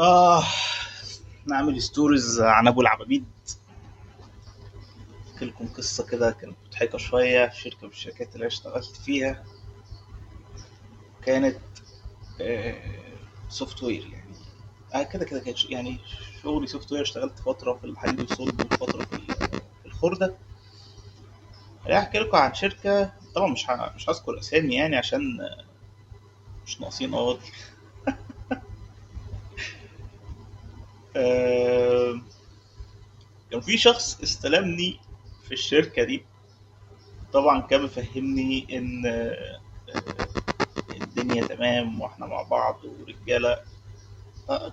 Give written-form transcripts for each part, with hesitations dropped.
آه نعمل ستوريز عن أبو العبابيد. أحكي لكم قصة كده كانت مضحكة شوية في شركة من الشركات اللي أنا اشتغلت فيها. كانت سوفت وير يعني. كده كانت يعني شغلي سوفت وير. اشتغلت فترة في الحديد والصلب وفترة في الخردة. أحكي لكم عن شركة، طبعا مش هذكر أسامي يعني عشان مش ناقصين أواضي. آه، كان في شخص استلمني في الشركة دي. طبعا كان مفهمني ان الدنيا تمام واحنا مع بعض ورجاله.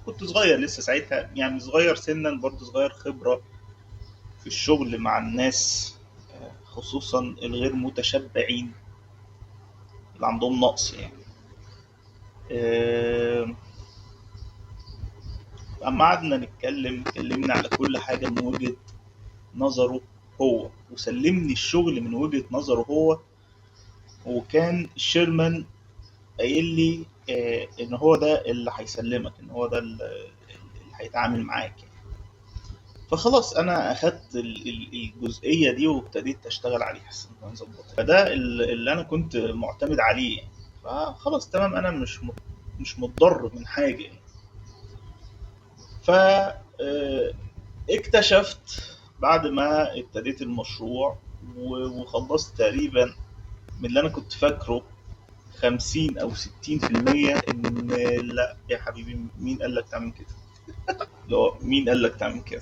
كنت صغير لسه ساعتها، يعني صغير سنا برضه، صغير خبره في الشغل مع الناس، خصوصا الغير متشبعين اللي عندهم نقص يعني. آه، اما قعدنا نتكلم، اتكلمنا على كل حاجه من وجهه نظره هو، وسلمني الشغل من وجهه نظره هو. وكان الشيرمان قايل لي ان هو ده اللي هيسلمك، ان هو ده اللي هيتعامل معاك يعني. فخلاص انا اخدت الجزئيه دي وابتديت اشتغل عليها نظبطها. فده اللي انا كنت معتمد عليه يعني. فخلاص تمام، انا مش متضرر من حاجه يعني. ف اكتشفت بعد ما ابتديت المشروع وخلصت تقريبا من اللي انا كنت فاكره 50 أو 60% إن لأ يا حبيبي، مين قال لك تعمل كده؟ لو مين قال لك تعمل كده؟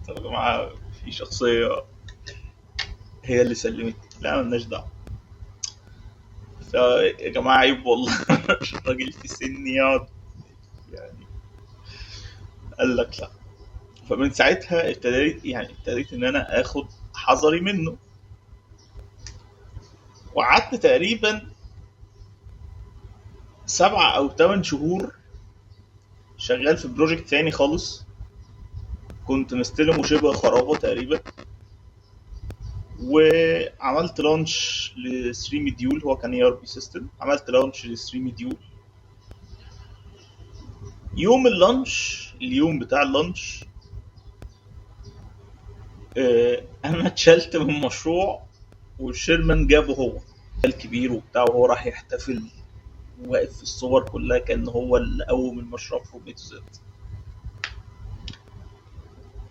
طب يا جماعة، في شخصية هي اللي سلمتني، لا ملناش دعوة. يا جماعة عيب والله. الراجل في سني يقعد يعني. قال لك لا. فمن ساعتها ابتديت إن أنا آخد حذري منه. وقعدت تقريبا 7 أو 8 شهور شغال في بروجكت تاني خالص. كنت مستلمه شبه خرابة تقريبا. وعملت لانش ل 3 مديول، هو كان اي ار بي سيستم. عملت لانش ل 3 مديول. يوم اللانش، اليوم بتاع اللانش، انا اتشلت من المشروع. والشيرمان جابه هو الكبير وبتاع، وهو راح يحتفل واقف في الصور كلها كان هو اللي قوم المشروع فروم اي تو زد.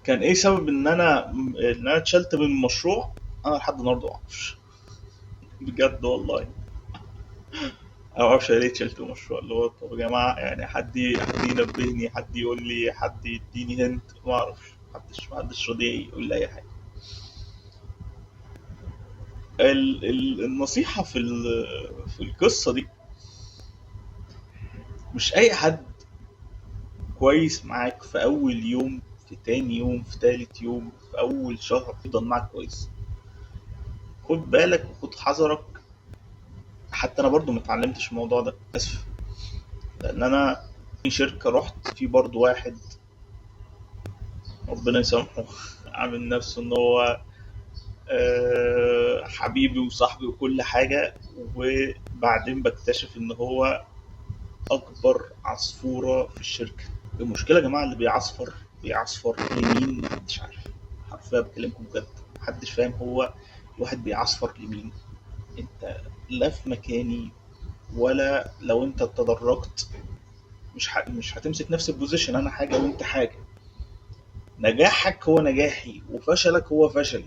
كان ايه سبب ان انا اتشلت من المشروع؟ انا لحد النهارده ما اعرفش. بجد والله انا ما اعرفش ليه اتشلت من المشروع. اللي هو طب يا جماعه يعني، حد ينبهني، حد يقول لي، حد يديني هنت. ما اعرفش، محدش راضي يقول لي اي حاجه. النصيحه في القصه دي، مش اي حد كويس معاك في اول يوم، في تاني يوم، في تالت يوم، في اول شهر يفضل معاك كويس. خد بالك وخد حذرك. حتى انا برضو متعلمتش الموضوع ده، اسف. لان انا في شركه رحت في برضو واحد، ربنا يسامحه، عامل نفسه ان هو حبيبي وصاحبي وكل حاجة. وبعدين بكتشف ان هو اكبر عصفورة في الشركة. المشكلة يا جماعة، اللي بيعصفر لمين محدش عارف. حرفيا بكلمكم بجد، محدش فاهم هو الواحد بيعصفر لمين. انت لا في مكاني، ولا لو انت تدرجت مش هتمسك نفس البوزيشن. انا حاجة وانت حاجة. نجاحك هو نجاحي وفشلك هو فشلي.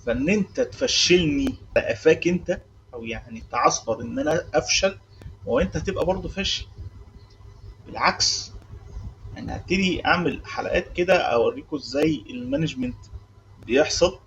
فان انت تفشلني بقفاك انت، او يعني تعصبر ان انا افشل، وانت هتبقى برضه فاشل. بالعكس، انا هبتدي اعمل حلقات كده اوريكم ازاي المانجمنت بيحصل.